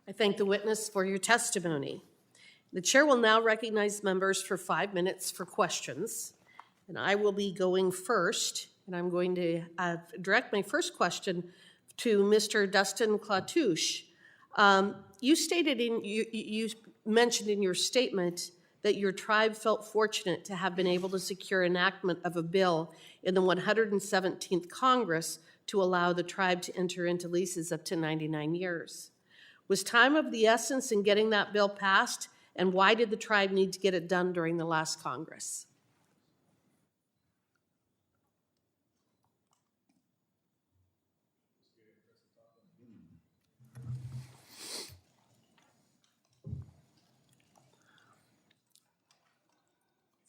I thank the witness for your testimony. The chair will now recognize members for 5 minutes for questions. And I will be going first, and I'm going to direct my first question to Mr. Dustin Klatush. You mentioned in your statement that your tribe felt fortunate to have been able to secure enactment of a bill in the 117th Congress to allow the tribe to enter into leases up to 99 years. Was time of the essence in getting that bill passed, and why did the tribe need to get it done during the last Congress?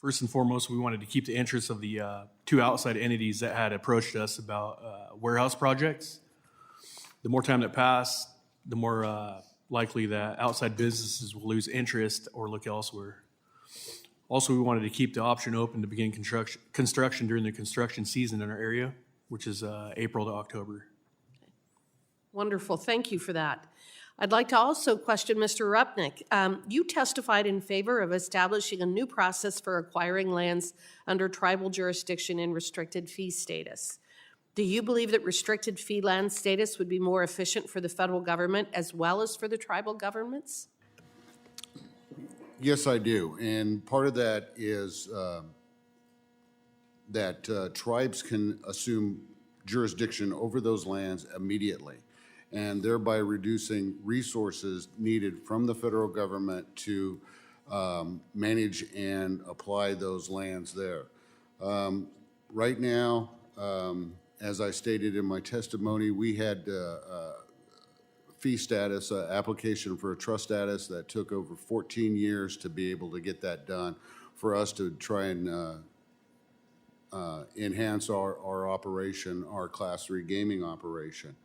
First and foremost, we wanted to keep the interests of the two outside entities that had approached us about warehouse projects. The more time that passed, the more likely that outside businesses will lose interest or look elsewhere. Also, we wanted to keep the option open to begin construction during the construction season in our area, which is April to October. Wonderful, thank you for that. I'd like to also question Mr. Rupnick. You testified in favor of establishing a new process for acquiring lands under tribal jurisdiction in restricted fee status. Do you believe that restricted fee land status would be more efficient for the federal government as well as for the tribal governments? Yes, I do. And part of that is that tribes can assume jurisdiction over those lands immediately, and thereby reducing resources needed from the federal government to manage and apply those lands there. Right now, as I stated in my testimony, we had fee status, application for a trust status that took over 14 years to be able to get that done for us to try and enhance our operation, our Class 3 gaming operation.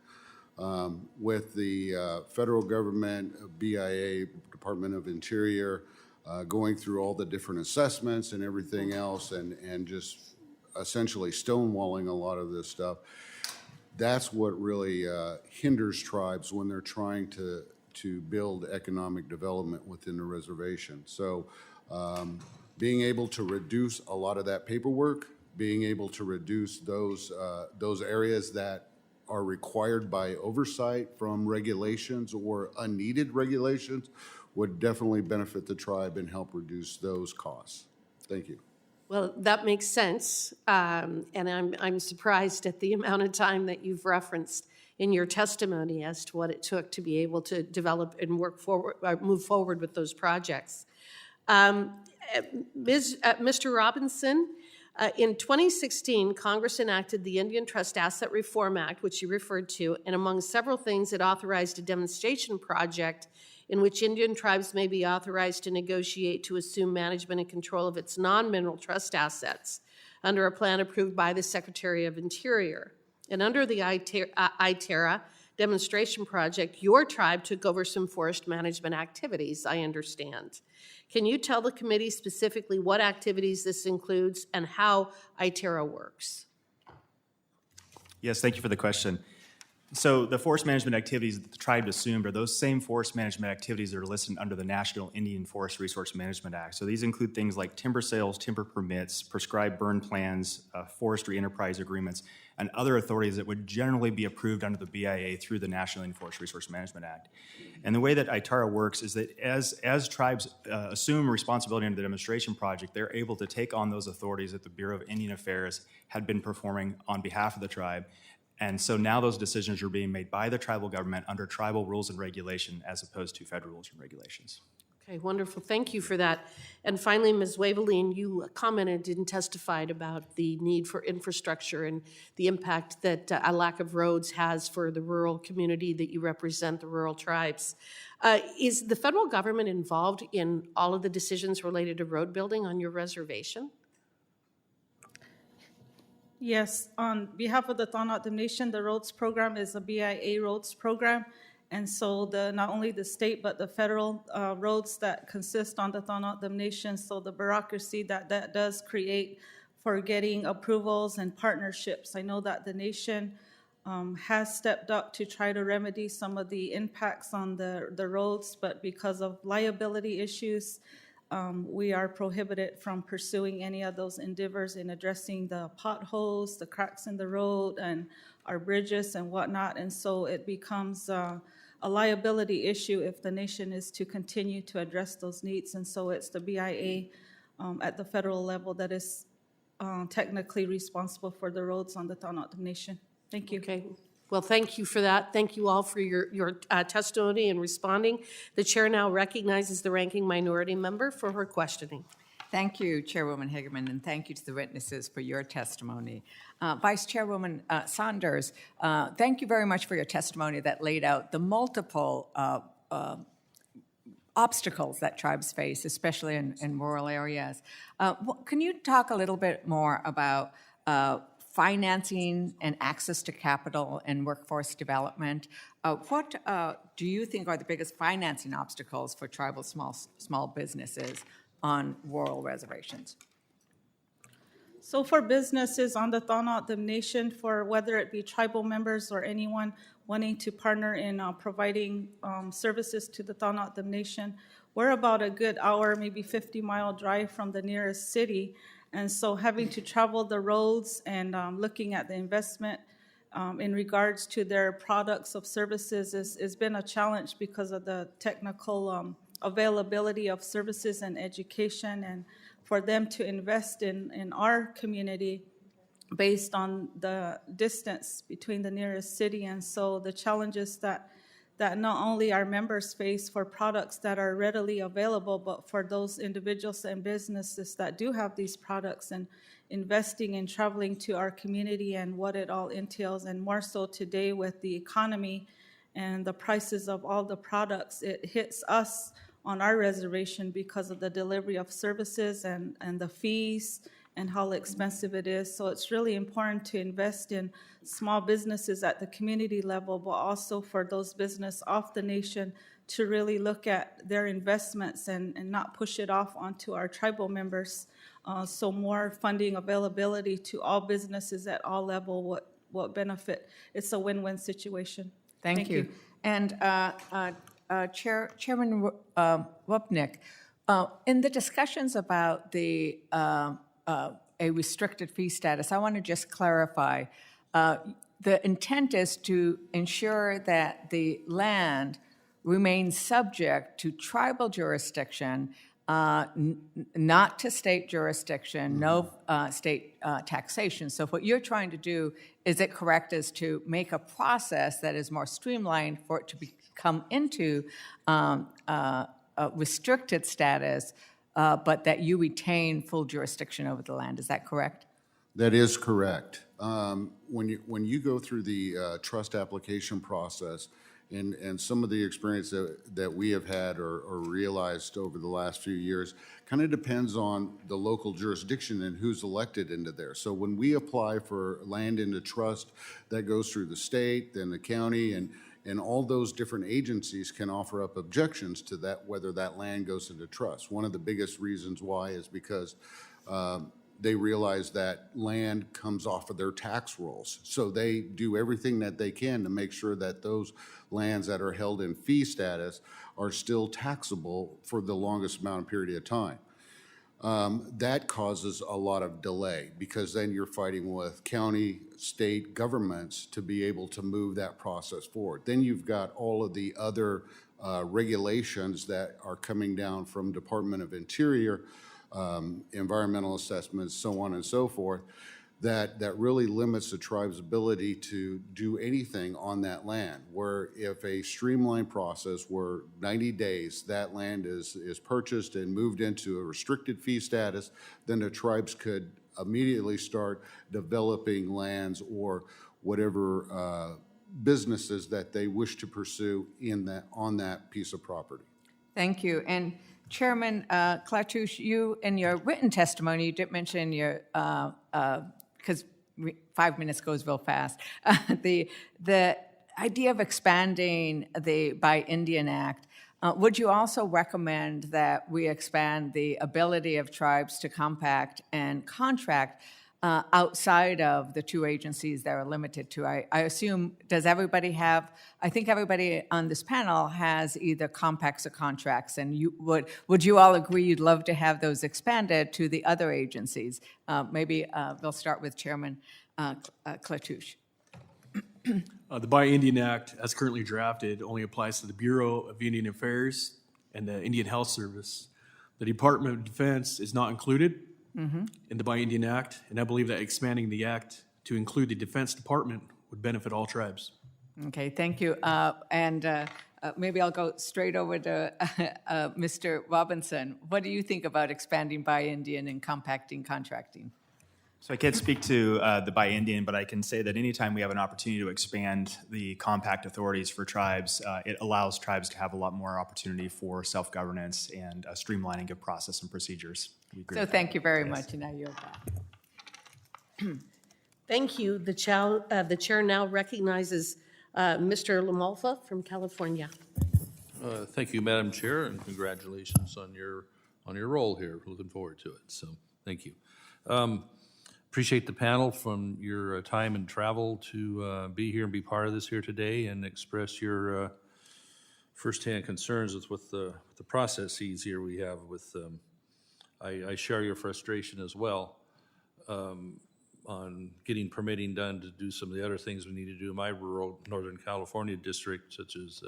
With the federal government, BIA, Department of Interior, going through all the different assessments and everything else and just essentially stonewalling a lot of this stuff, that's what really hinders tribes when they're trying to build economic development within the reservation. So being able to reduce a lot of that paperwork, being able to reduce those areas that are required by oversight from regulations or unneeded regulations would definitely benefit the tribe and help reduce those costs. Thank you. Well, that makes sense, and I'm surprised at the amount of time that you've referenced in your testimony as to what it took to be able to develop and move forward with those projects. Mr. Robinson, in 2016, Congress enacted the Indian Trust Asset Reform Act, which you referred to, and among several things, it authorized a demonstration project in which Indian tribes may be authorized to negotiate to assume management and control of its non-mineral trust assets under a plan approved by the Secretary of Interior. And under the ITERA demonstration project, your tribe took over some forest management activities, I understand. Can you tell the committee specifically what activities this includes and how ITERA works? Yes, thank you for the question. So the forest management activities that the tribe assumed are those same forest management activities that are listed under the National Indian Forest Resource Management Act. So these include things like timber sales, timber permits, prescribed burn plans, forestry enterprise agreements, and other authorities that would generally be approved under the BIA through the National Indian Forest Resource Management Act. And the way that ITARA works is that as tribes assume responsibility under the demonstration project, they're able to take on those authorities that the Bureau of Indian Affairs had been performing on behalf of the tribe. And so now those decisions are being made by the tribal government under tribal rules and regulation as opposed to federal rules and regulations. Okay, wonderful. Thank you for that. And finally, Ms. Wavalene, you commented and testified about the need for infrastructure and the impact that a lack of roads has for the rural community that you represent, the rural tribes. Is the federal government involved in all of the decisions related to road building on your reservation? Yes, on behalf of the Tohono Nation, the roads program is a BIA roads program. And so not only the state, but the federal roads that consist on the Tohono Nation, so the bureaucracy that does create for getting approvals and partnerships. I know that the nation has stepped up to try to remedy some of the impacts on the roads, but because of liability issues, we are prohibited from pursuing any of those endeavors in addressing the potholes, the cracks in the road, and our bridges and whatnot. And so it becomes a liability issue if the nation is to continue to address those needs. And so it's the BIA at the federal level that is technically responsible for the roads on the Tohono Nation. Thank you. Okay. Well, thank you for that. Thank you all for your testimony and responding. The chair now recognizes the ranking minority member for her questioning. Thank you, Chairwoman Hagerman, and thank you to the witnesses for your testimony. Vice Chairwoman Saunders, thank you very much for your testimony that laid out the multiple obstacles that tribes face, especially in rural areas. Can you talk a little bit more about financing and access to capital and workforce development? What do you think are the biggest financing obstacles for tribal small businesses on rural reservations? So for businesses on the Tohono Nation, for whether it be tribal members or anyone wanting to partner in providing services to the Tohono Nation, we're about a good hour, maybe 50-mile drive from the nearest city. And so having to travel the roads and looking at the investment in regards to their products of services has been a challenge because of the technical availability of services and education, and for them to invest in our community based on the distance between the nearest city. And so the challenges that not only our members face for products that are readily available, but for those individuals and businesses that do have these products, and investing in traveling to our community and what it all entails. And more so today with the economy and the prices of all the products, it hits us on our reservation because of the delivery of services and the fees and how expensive it is. So it's really important to invest in small businesses at the community level, but also for those business off the nation to really look at their investments and not push it off onto our tribal members. So more funding availability to all businesses at all level what benefit. It's a win-win situation. Thank you. And Chairman Rupnick, in the discussions about the a restricted fee status, I want to just clarify. The intent is to ensure that the land remains subject to tribal jurisdiction, not to state jurisdiction, no state taxation. So what you're trying to do, is it correct, is to make a process that is more streamlined for it to come into a restricted status, but that you retain full jurisdiction over the land. Is that correct? That is correct. When you go through the trust application process, and some of the experience that we have had or realized over the last few years kind of depends on the local jurisdiction and who's elected into there. So when we apply for land into trust, that goes through the state, then the county, and all those different agencies can offer up objections to that, whether that land goes into trust. One of the biggest reasons why is because they realize that land comes off of their tax rolls. So they do everything that they can to make sure that those lands that are held in fee status are still taxable for the longest amount of period of time. That causes a lot of delay because then you're fighting with county, state governments to be able to move that process forward. Then you've got all of the other regulations that are coming down from Department of Interior, environmental assessments, so on and so forth, that really limits the tribe's ability to do anything on that land. Where if a streamlined process where 90 days that land is purchased and moved into a restricted fee status, then the tribes could immediately start developing lands or whatever businesses that they wish to pursue on that piece of property. Thank you. And Chairman Klatush, you in your written testimony, you did mention your, because 5 minutes goes real fast, the idea of expanding the Buy Indian Act. Would you also recommend that we expand the ability of tribes to compact and contract outside of the two agencies that are limited to? I assume, does everybody have, I think everybody on this panel has either compacts or contracts, and would you all agree you'd love to have those expanded to the other agencies? Maybe we'll start with Chairman Klatush. The Buy Indian Act, as currently drafted, only applies to the Bureau of Indian Affairs and the Indian Health Service. The Department of Defense is not included in the Buy Indian Act, and I believe that expanding the act to include the Defense Department would benefit all tribes. Okay, thank you. And maybe I'll go straight over to Mr. Robinson. What do you think about expanding Buy Indian and compacting contracting? So I can't speak to the Buy Indian, but I can say that anytime we have an opportunity to expand the compact authorities for tribes, it allows tribes to have a lot more opportunity for self-governance and streamlining of process and procedures. We agree So with that. thank you very much, and now you're back. Thank you. The chair now recognizes Mr. Lamalfa from California. Thank you, Madam Chair, and congratulations on your role here. Looking forward to it, so thank you. Appreciate the panel from your time and travel to be here and be part of this here today and express your firsthand concerns with the processes here we have with, I share your frustration as well on getting permitting done to do some of the other things we need to do in my rural Northern California district, such as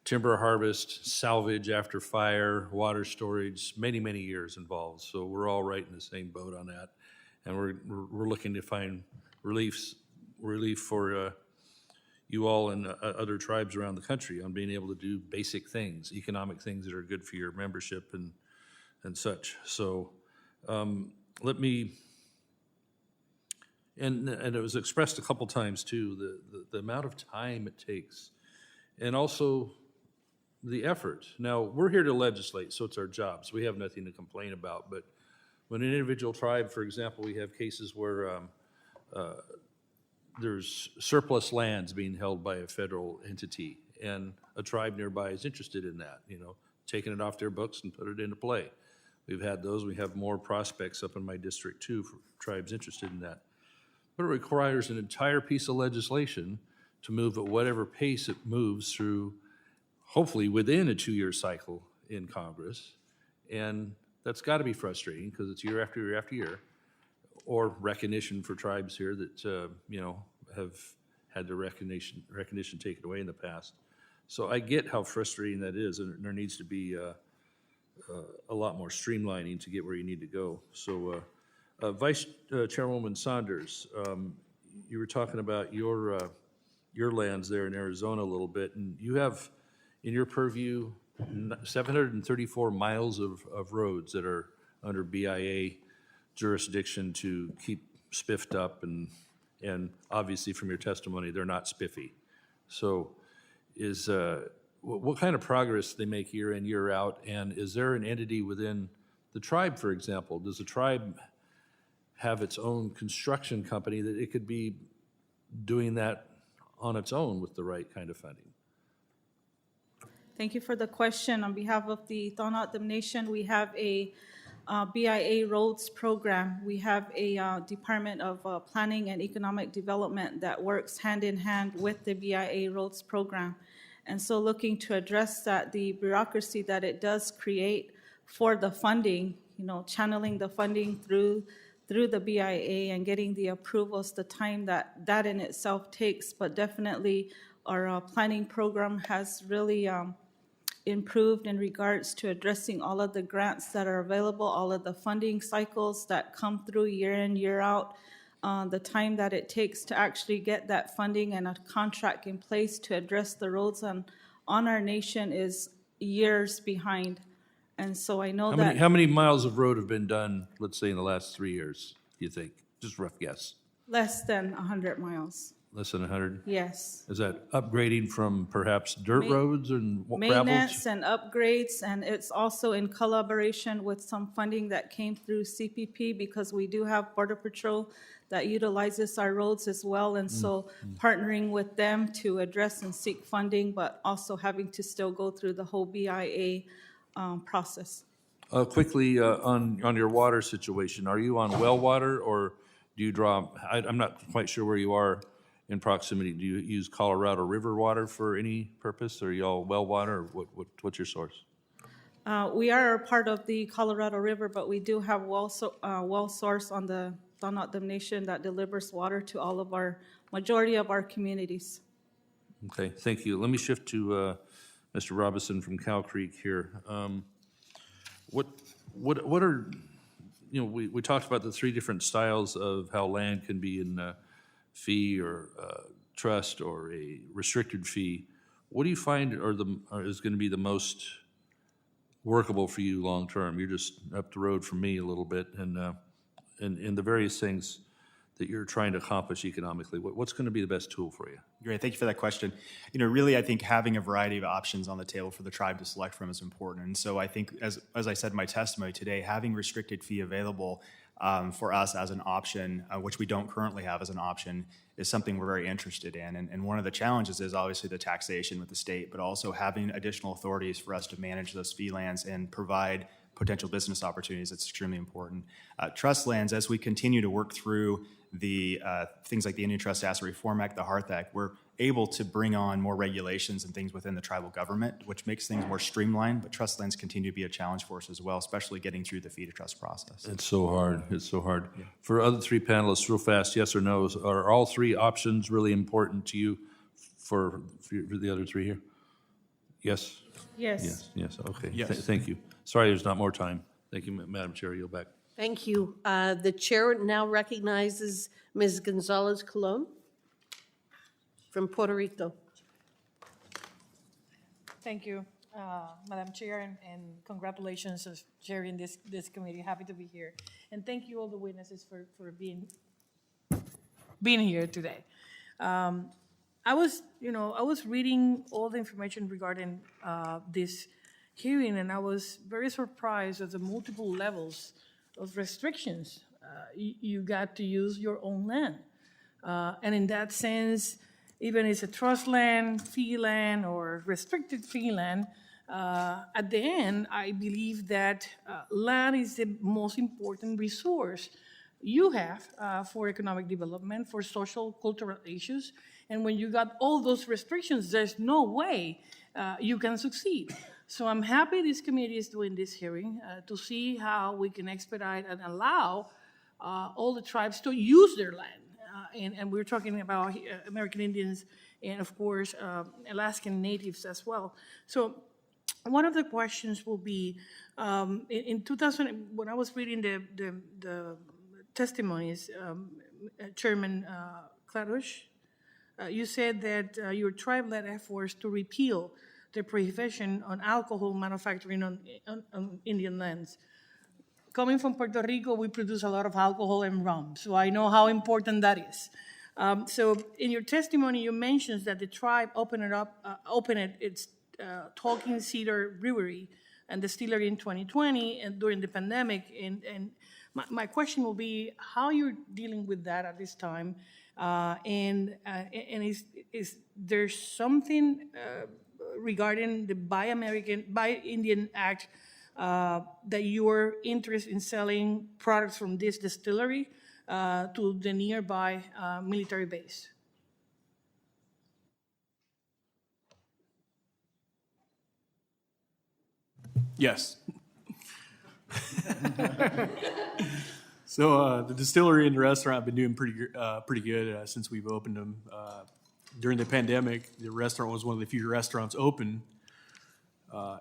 timber harvest, salvage after fire, water storage, many, many years involved. So we're all right in the same boat on that. And we're looking to find relief for you all and other tribes around the country on being able to do basic things, economic things that are good for your membership and such. So let me, and it was expressed a couple times too, the amount of time it takes, and also the effort. Now, we're here to legislate, so it's our job, so we have nothing to complain about, but when an individual tribe, for example, we have cases where there's surplus lands being held by a federal entity, and a tribe nearby is interested in that, taking it off their books and put it into play. We've had those. We have more prospects up in my district, too, for tribes interested in that. But it requires an entire piece of legislation to move at whatever pace it moves through, hopefully within a 2-year cycle in Congress, and that's got to be frustrating because it's year after year after year, or recognition for tribes here that have had their recognition taken away in the past. So I get how frustrating that is, and there needs to be a lot more streamlining to get where you need to go. So, Vice Chairwoman Saunders, you were talking about your lands there in Arizona a little bit, and you have in your purview 734 miles of roads that are under BIA jurisdiction to keep spiffed up, and obviously from your testimony, they're not spiffy. So what kind of progress they make year in, year out, and is there an entity within the tribe, for example? Does the tribe have its own construction company that it could be doing that on its own with the right kind of funding? Thank you for the question. On behalf of the Tohono Nation, we have a BIA roads program. We have a Department of Planning and Economic Development that works hand in hand with the BIA roads program. And so looking to address that, the bureaucracy that it does create for the funding, channeling the funding through the BIA and getting the approvals, the time that in itself takes, but definitely our planning program has really improved in regards to addressing all of the grants that are available, all of the funding cycles that come through year in, year out, the time that it takes to actually get that funding and a contract in place to address the roads on our nation is years behind. And so I know How many miles of road have been done, let's say, in the last 3 years, do you think? Just rough guess. less than 100 miles. Less than 100? Yes. Is that upgrading from perhaps dirt roads and gravels? Maintenance and upgrades, and it's also in collaboration with some funding that came through CPP, because we do have Border Patrol that utilizes our roads as well, and so partnering with them to address and seek funding, but also having to still go through the whole BIA process. Quickly, on your water situation, are you on well water, or Do you draw, I'm not quite sure where you are in proximity. Do you use Colorado River water for any purpose, or are y'all well water, or what's your source? We are part of the Colorado River, but we do have well source on the Tohono Nation that delivers water to all of majority of our communities. Okay, thank you. Let me shift to Mr. Robison from Cow Creek here. What are, we talked about the three different styles of how land can be in fee or trust or a restricted fee. What do you find is going to be the most workable for you long term? You're just up the road from me a little bit, and the various things that you're trying to accomplish economically. What's going to be the best tool for you? Great, thank you for that question. Really, I think having a variety of options on the table for the tribe to select from is important. And so I think, as I said in my testimony today, having restricted fee available for us as an option, which we don't currently have as an option, is something we're very interested in. And one of the challenges is obviously the taxation with the state, but also having additional authorities for us to manage those fee lands and provide potential business opportunities. That's extremely important. Trust lands, as we continue to work through the things like the Indian Trust Asset Reform Act, the Hearth Act, we're able to bring on more regulations and things within the tribal government, which makes things more streamlined, but trust lands continue to be a challenge for us as well, especially getting through the fee to trust process. It's so hard. It's so hard. Yeah. For other three panelists, real fast, yes or no, are all three options really important to you for the other three here? Yes? Yes. Yes, okay. Yes. Thank you. Sorry there's not more time. Thank you, Madam Chair. Yield back. Thank you. The chair now recognizes Ms. Gonzalez-Colon from Puerto Rico. Thank you, Madam Chair, and congratulations on chairing this committee. Happy to be here. And thank you all the witnesses for being here today. I was reading all the information regarding this hearing, and I was very surprised at the multiple levels of restrictions. You got to use your own land. And in that sense, even if it's a trust land, fee land, or restricted fee land, at the end, I believe that land is the most important resource you have for economic development, for social, cultural issues. And when you got all those restrictions, there's no way you can succeed. So I'm happy this committee is doing this hearing to see how we can expedite and allow all the tribes to use their land. And we're talking about American Indians and, of course, Alaskan Natives as well. So one of the questions will be, in 2000, when I was reading the testimonies, Chairman Klatush, you said that your tribe led efforts to repeal the prohibition on alcohol manufacturing on Indian lands. Coming from Puerto Rico, we produce a lot of alcohol and rum, so I know how important that is. So in your testimony, you mentioned that the tribe opened its Talking Cedar Brewery and Distillery in 2020 and during the pandemic. And my question will be how you're dealing with that at this time, and is there something regarding the Buy Indian Act that you're interested in selling products from this distillery to the nearby military base? Yes. So the distillery and the restaurant have been doing pretty good since we've opened them. During the pandemic, the restaurant was one of the few restaurants open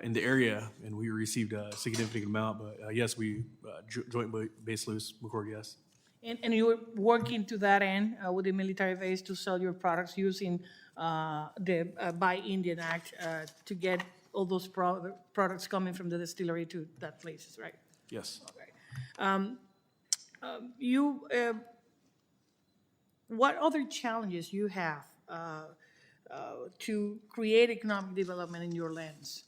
in the area, and we received a significant amount. But yes, we joint base loose, McCord, yes. And you're working to that end with the military base to sell your products using the Buy Indian Act to get all those products coming from the distillery to that place, right? Yes. Okay. What other challenges you have to create economic development in your lands?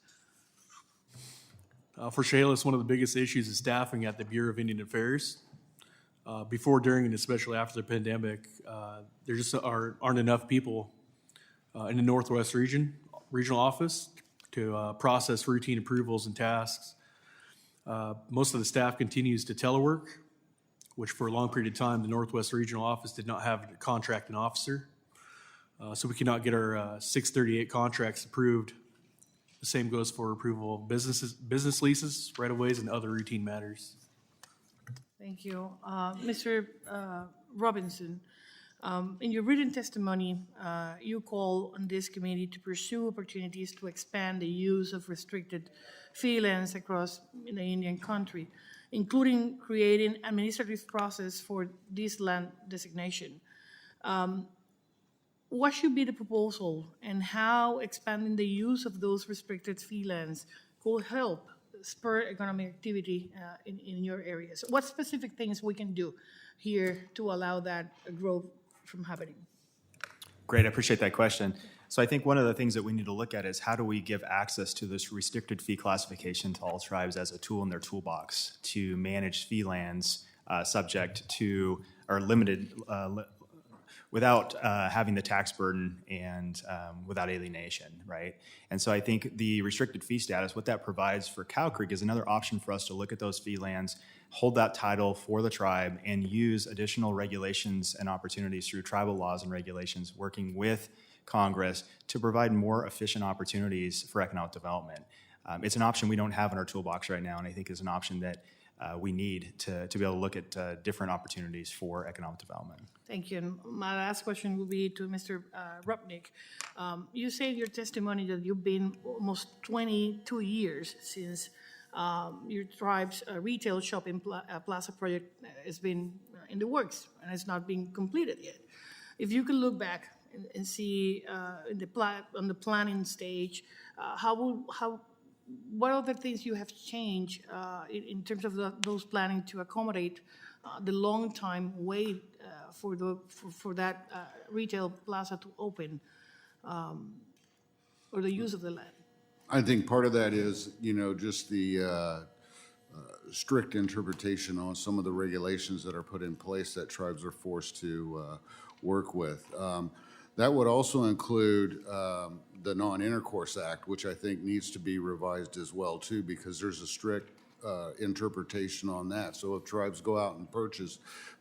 For Chehalis, one of the biggest issues is staffing at the Bureau of Indian Affairs. Before, during, and especially after the pandemic, there just aren't enough people in the Northwest regional office to process routine approvals and tasks. Most of the staff continues to telework which for a long period of time, the Northwest Regional Office did not have a contracting officer. So we cannot get our 638 contracts approved. The same goes for approval of business leases, right-of-ways, and other routine matters. Thank you. Mr. Robinson, in your written testimony, you call on this committee to pursue opportunities to expand the use of restricted fee lands across the Indian country, including creating administrative process for this land designation. What should be the proposal, and how expanding the use of those restricted fee lands could help spur economic activity in your areas? What specific things we can do here to allow that growth from happening? Great, I appreciate that question. So I think one of the things that we need to look at is how do we give access to this restricted fee classification to all tribes as a tool in their toolbox to manage fee lands subject to, or limited, without having the tax burden and without alienation, right? And so I think the restricted fee status, what that provides for Cow Creek is another option for us to look at those fee lands, hold that title for the tribe, and use additional regulations and opportunities through tribal laws and regulations, working with Congress to provide more efficient opportunities for economic development. It's an option we don't have in our toolbox right now, and I think is an option that we need to be able to look at different opportunities for economic development. Thank you. And my last question will be to Mr. Rupnick. You say in your testimony that you've been almost 22 years since your tribe's retail shopping plaza project has been in the works and has not been completed yet. If you could look back and see on the planning stage, what other things you have changed in terms of those planning to accommodate the long time wait for that retail plaza to open, or the use of the land? I think part of that is, just the strict interpretation on some of the regulations that are put in place that tribes are forced to work with. That would also include the Non-Intercourse Act, which I think needs to be revised as well, too, because there's a strict interpretation on that. So if tribes go out and purchase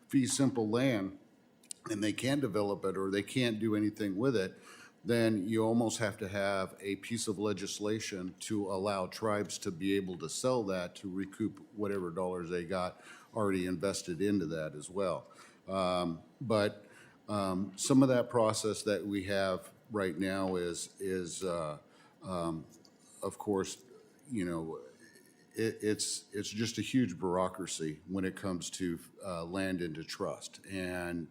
fee simple land and they can't develop it or they can't do anything with it, then you almost have to have a piece of legislation to allow tribes to be able to sell that to recoup whatever dollars they got already invested into that as well. But some of that process that we have right now is of course, it's just a huge bureaucracy when it comes to land into trust, and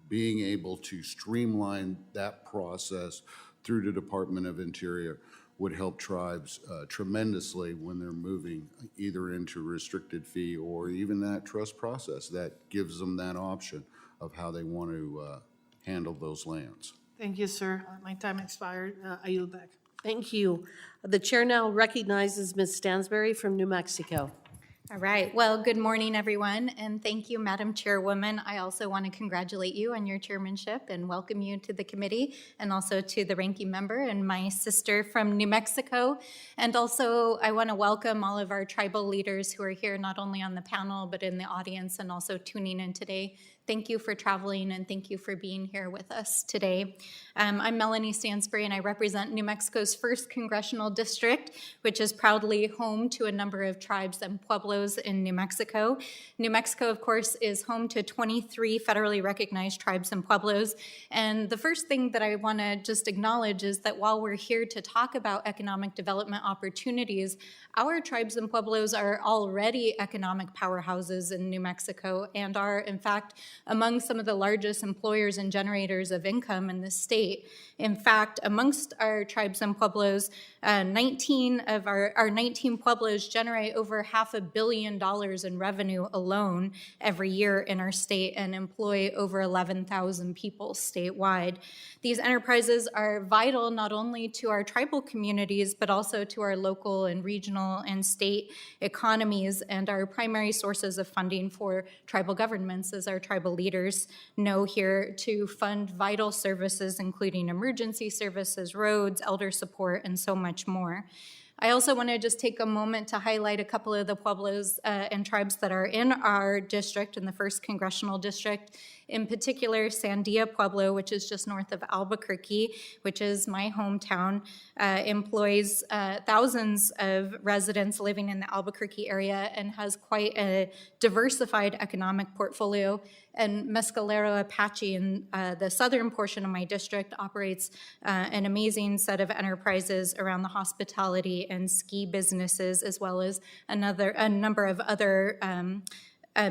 being able to streamline that process through the Department of Interior would help tribes tremendously when they're moving either into restricted fee or even that trust process that gives them that option of how they want to handle those lands. Thank you, sir. My time expired. I yield back. Thank you. The chair now recognizes Ms. Stansberry from New Mexico. All right. Well, good morning, everyone, and thank you, Madam Chairwoman. I also want to congratulate you on your chairmanship and welcome you to the committee, and also to the ranking member and my sister from New Mexico. And also, I want to welcome all of our tribal leaders who are here, not only on the panel, but in the audience and also tuning in today. Thank you for traveling, and thank you for being here with us today. I'm Melanie Stansbury, and I represent New Mexico's 1st Congressional District, which is proudly home to a number of tribes and pueblos in New Mexico. New Mexico, of course, is home to 23 federally recognized tribes and pueblos. And the first thing that I want to just acknowledge is that while we're here to talk about economic development opportunities, our tribes and pueblos are already economic powerhouses in New Mexico and are, in fact, among some of the largest employers and generators of income in the state. In fact, amongst our tribes and pueblos, 19 of our 19 pueblos generate over $500 million in revenue alone every year in our state and employ over 11,000 people statewide. These enterprises are vital not only to our tribal communities, but also to our local and regional and state economies, and are primary sources of funding for tribal governments, as our tribal leaders know here, to fund vital services, including emergency services, roads, elder support, and so much more. I also want to just take a moment to highlight a couple of the pueblos and tribes that are in our district, in the 1st Congressional District. In particular, Sandia Pueblo, which is just north of Albuquerque, which is my hometown, employs thousands of residents living in the Albuquerque area and has quite a diversified economic portfolio. And Mescalero Apache in the southern portion of my district operates an amazing set of enterprises around the hospitality and ski businesses, as well as a number of other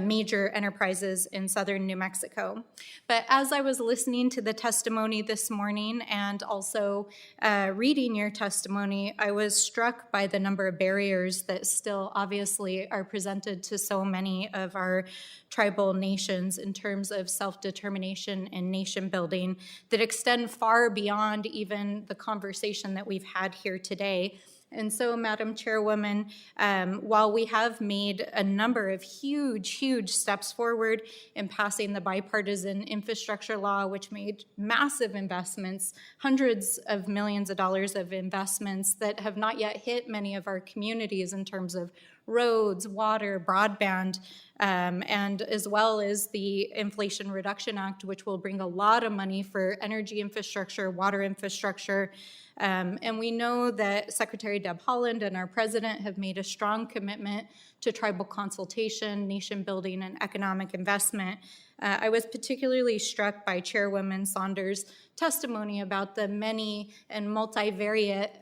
major enterprises in southern New Mexico. But as I was listening to the testimony this morning and also reading your testimony, I was struck by the number of barriers that still obviously are presented to so many of our tribal nations in terms of self-determination and nation building that extend far beyond even the conversation that we've had here today. And so, Madam Chairwoman, while we have made a number of huge steps forward in passing the bipartisan infrastructure law, which made massive investments, hundreds of millions of dollars of investments that have not yet hit many of our communities in terms of roads, water, broadband, and as well as the Inflation Reduction Act, which will bring a lot of money for energy infrastructure, water infrastructure. And we know that Secretary Deb Haaland and our president have made a strong commitment to tribal consultation, nation building, and economic investment. I was particularly struck by Chairwoman Saunders' testimony about the many and multivariate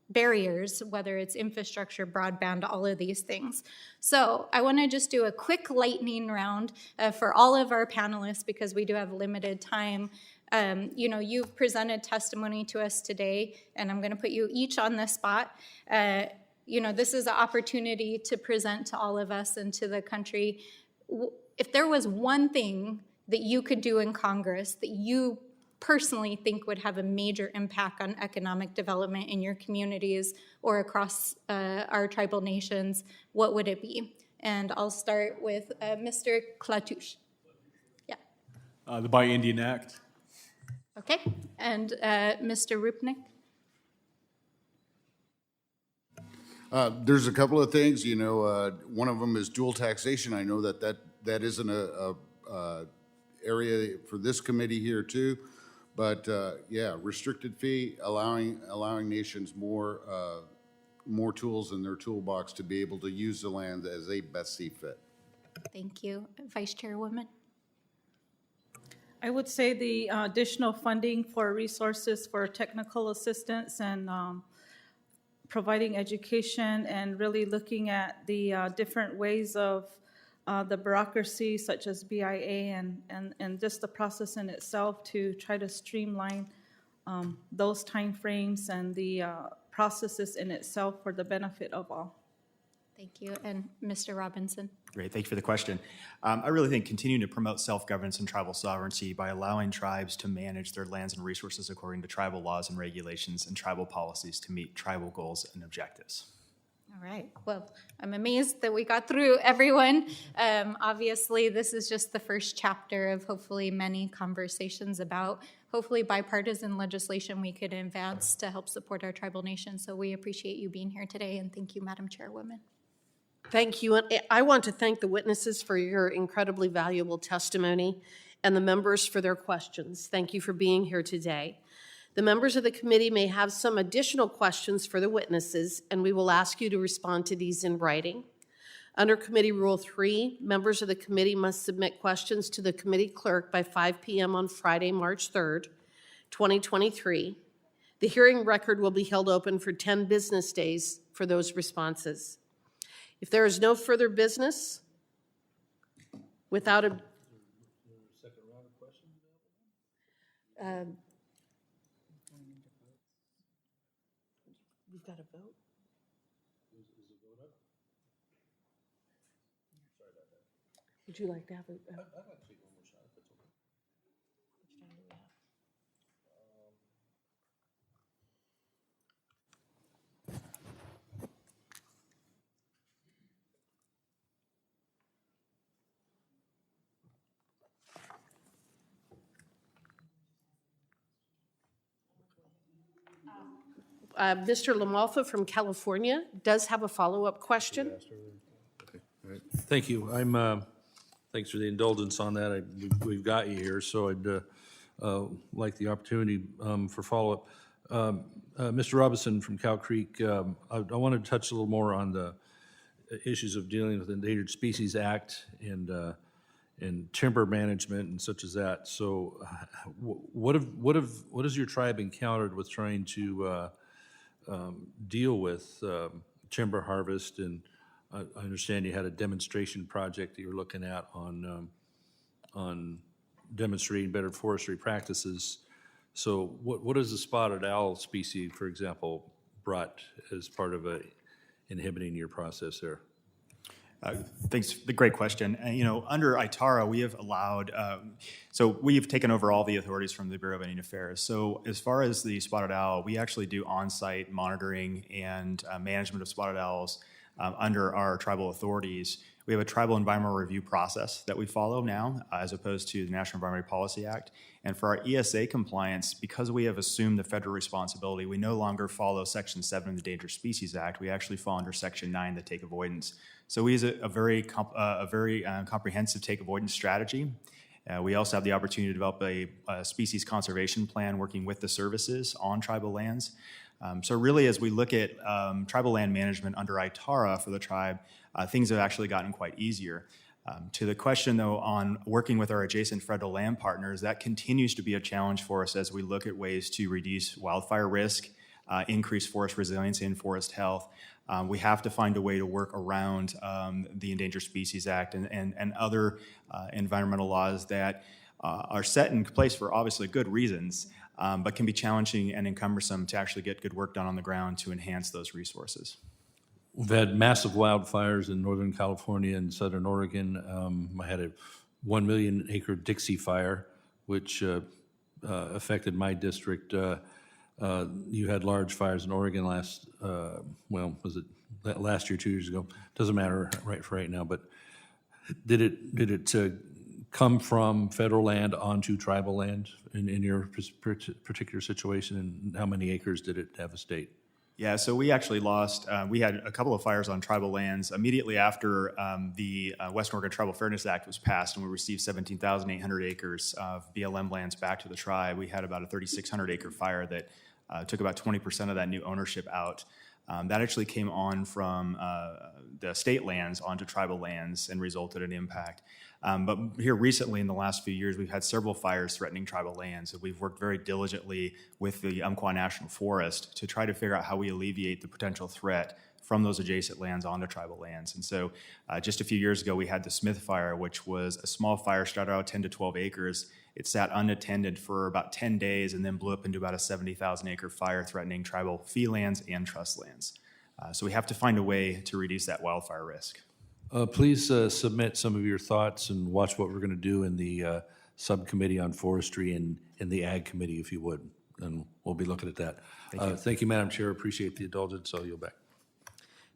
barriers, whether it's infrastructure, broadband, all of these things. So I want to just do a quick lightning round for all of our panelists because we do have limited time. You've presented testimony to us today, and I'm going to put you each on the spot. This is an opportunity to present to all of us and to the country. If there was one thing that you could do in Congress that you personally think would have a major impact on economic development in your communities or across our tribal nations, what would it be? And I'll start with Mr. Klatush. Yeah. The Buy Indian Act. Okay, and Mr. Rupnick? There's a couple of things, one of them is dual taxation. I know that isn't a area for this committee here too, but restricted fee, allowing nations more tools in their toolbox to be able to use the land as they best see fit. Thank you. Vice Chairwoman? I would say the additional funding for resources for technical assistance and providing education and really looking at the different ways of the bureaucracy such as BIA and just the process in itself to try to streamline those timeframes and the processes in itself for the benefit of all. Thank you. And Mr. Robinson? Great, thank you for the question. I really think continuing to promote self-governance and tribal sovereignty by allowing tribes to manage their lands and resources according to tribal laws and regulations and tribal policies to meet tribal goals and objectives. All right. Well, I'm amazed that we got through everyone. Obviously, this is just the first chapter of hopefully many conversations about hopefully bipartisan legislation we could advance to help support our tribal nations. So we appreciate you being here today, and thank you, Madam Chairwoman. Thank you. And I want to thank the witnesses for your incredibly valuable testimony and the members for their questions. Thank you for being here today. The members of the committee may have some additional questions for the witnesses, and we will ask you to respond to these in writing. Under Committee Rule 3, members of the committee must submit questions to the committee clerk by 5 p.m. on Friday, March 3rd, 2023. The hearing record will be held open for 10 business days for those responses. If there is no further business, without a... Second round of questions? We've got a vote? Is the vote up? Sorry about that. Would you like to have a... I'd like to take one more shot if that's okay. Mr. Lamalfa from California does have a follow-up question. Thank you. Thanks for the indulgence on that. We've got you here, so I'd like the opportunity for follow-up. Mr. Robison from Cow Creek, I wanted to touch a little more on the issues of dealing with the Endangered Species Act and timber management and such as that. So what has your tribe encountered with trying to deal with timber harvest? And I understand you had a demonstration project that you were looking at on demonstrating better forestry practices. So what has the spotted owl species, for example, brought as part of inhibiting your process there? Thanks. The great question. Under ITARA, we have allowed, so we've taken over all the authorities from the Bureau of Indian Affairs. So as far as the spotted owl, we actually do on-site monitoring and management of spotted owls under our tribal authorities. We have a tribal environmental review process that we follow now, as opposed to the National Environmental Policy Act. And for our ESA compliance, because we have assumed the federal responsibility, we no longer follow Section 7 of the Endangered Species Act. We actually fall under Section 9, the take avoidance. So we use a very comprehensive take avoidance strategy. We also have the opportunity to develop a species conservation plan working with the services on tribal lands. So really, as we look at tribal land management under ITARA for the tribe, things have actually gotten quite easier. To the question, though, on working with our adjacent federal land partners, that continues to be a challenge for us as we look at ways to reduce wildfire risk, increase forest resiliency and forest health. We have to find a way to work around the Endangered Species Act and other environmental laws that are set in place for obviously good reasons, but can be challenging and cumbersome to actually get good work done on the ground to enhance those resources. We've had massive wildfires in Northern California and Southern Oregon. I had a 1 million acre Dixie fire, which affected my district. You had large fires in Oregon last year, 2 years ago? Doesn't matter right now, but did it come from federal land onto tribal land in your particular situation, and how many acres did it devastate? Yeah, so we actually lost, we had a couple of fires on tribal lands immediately after the Western Oregon Tribal Fairness Act was passed, and we received 17,800 acres of BLM lands back to the tribe. We had about a 3,600 acre fire that took about 20% of that new ownership out. That actually came on from the state lands onto tribal lands and resulted in impact. But here recently, in the last few years, we've had several fires threatening tribal lands. So we've worked very diligently with the Umpqua National Forest to try to figure out how we alleviate the potential threat from those adjacent lands onto tribal lands. And so just a few years ago, we had the Smith Fire, which was a small fire, started out 10 to 12 acres. It sat unattended for about 10 days and then blew up into about a 70,000 acre fire threatening tribal fee lands and trust lands. So we have to find a way to reduce that wildfire risk. Please submit some of your thoughts and watch what we're going to do in the Subcommittee on Forestry and in the Ag Committee, if you would, and we'll be looking at that. Thank you, Madam Chair. Appreciate the indulgence. I'll yield back.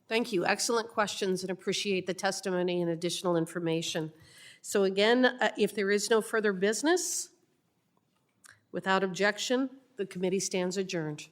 Thank you. Excellent questions, and appreciate the testimony and additional information. So again, if there is no further business, without objection, the committee stands adjourned.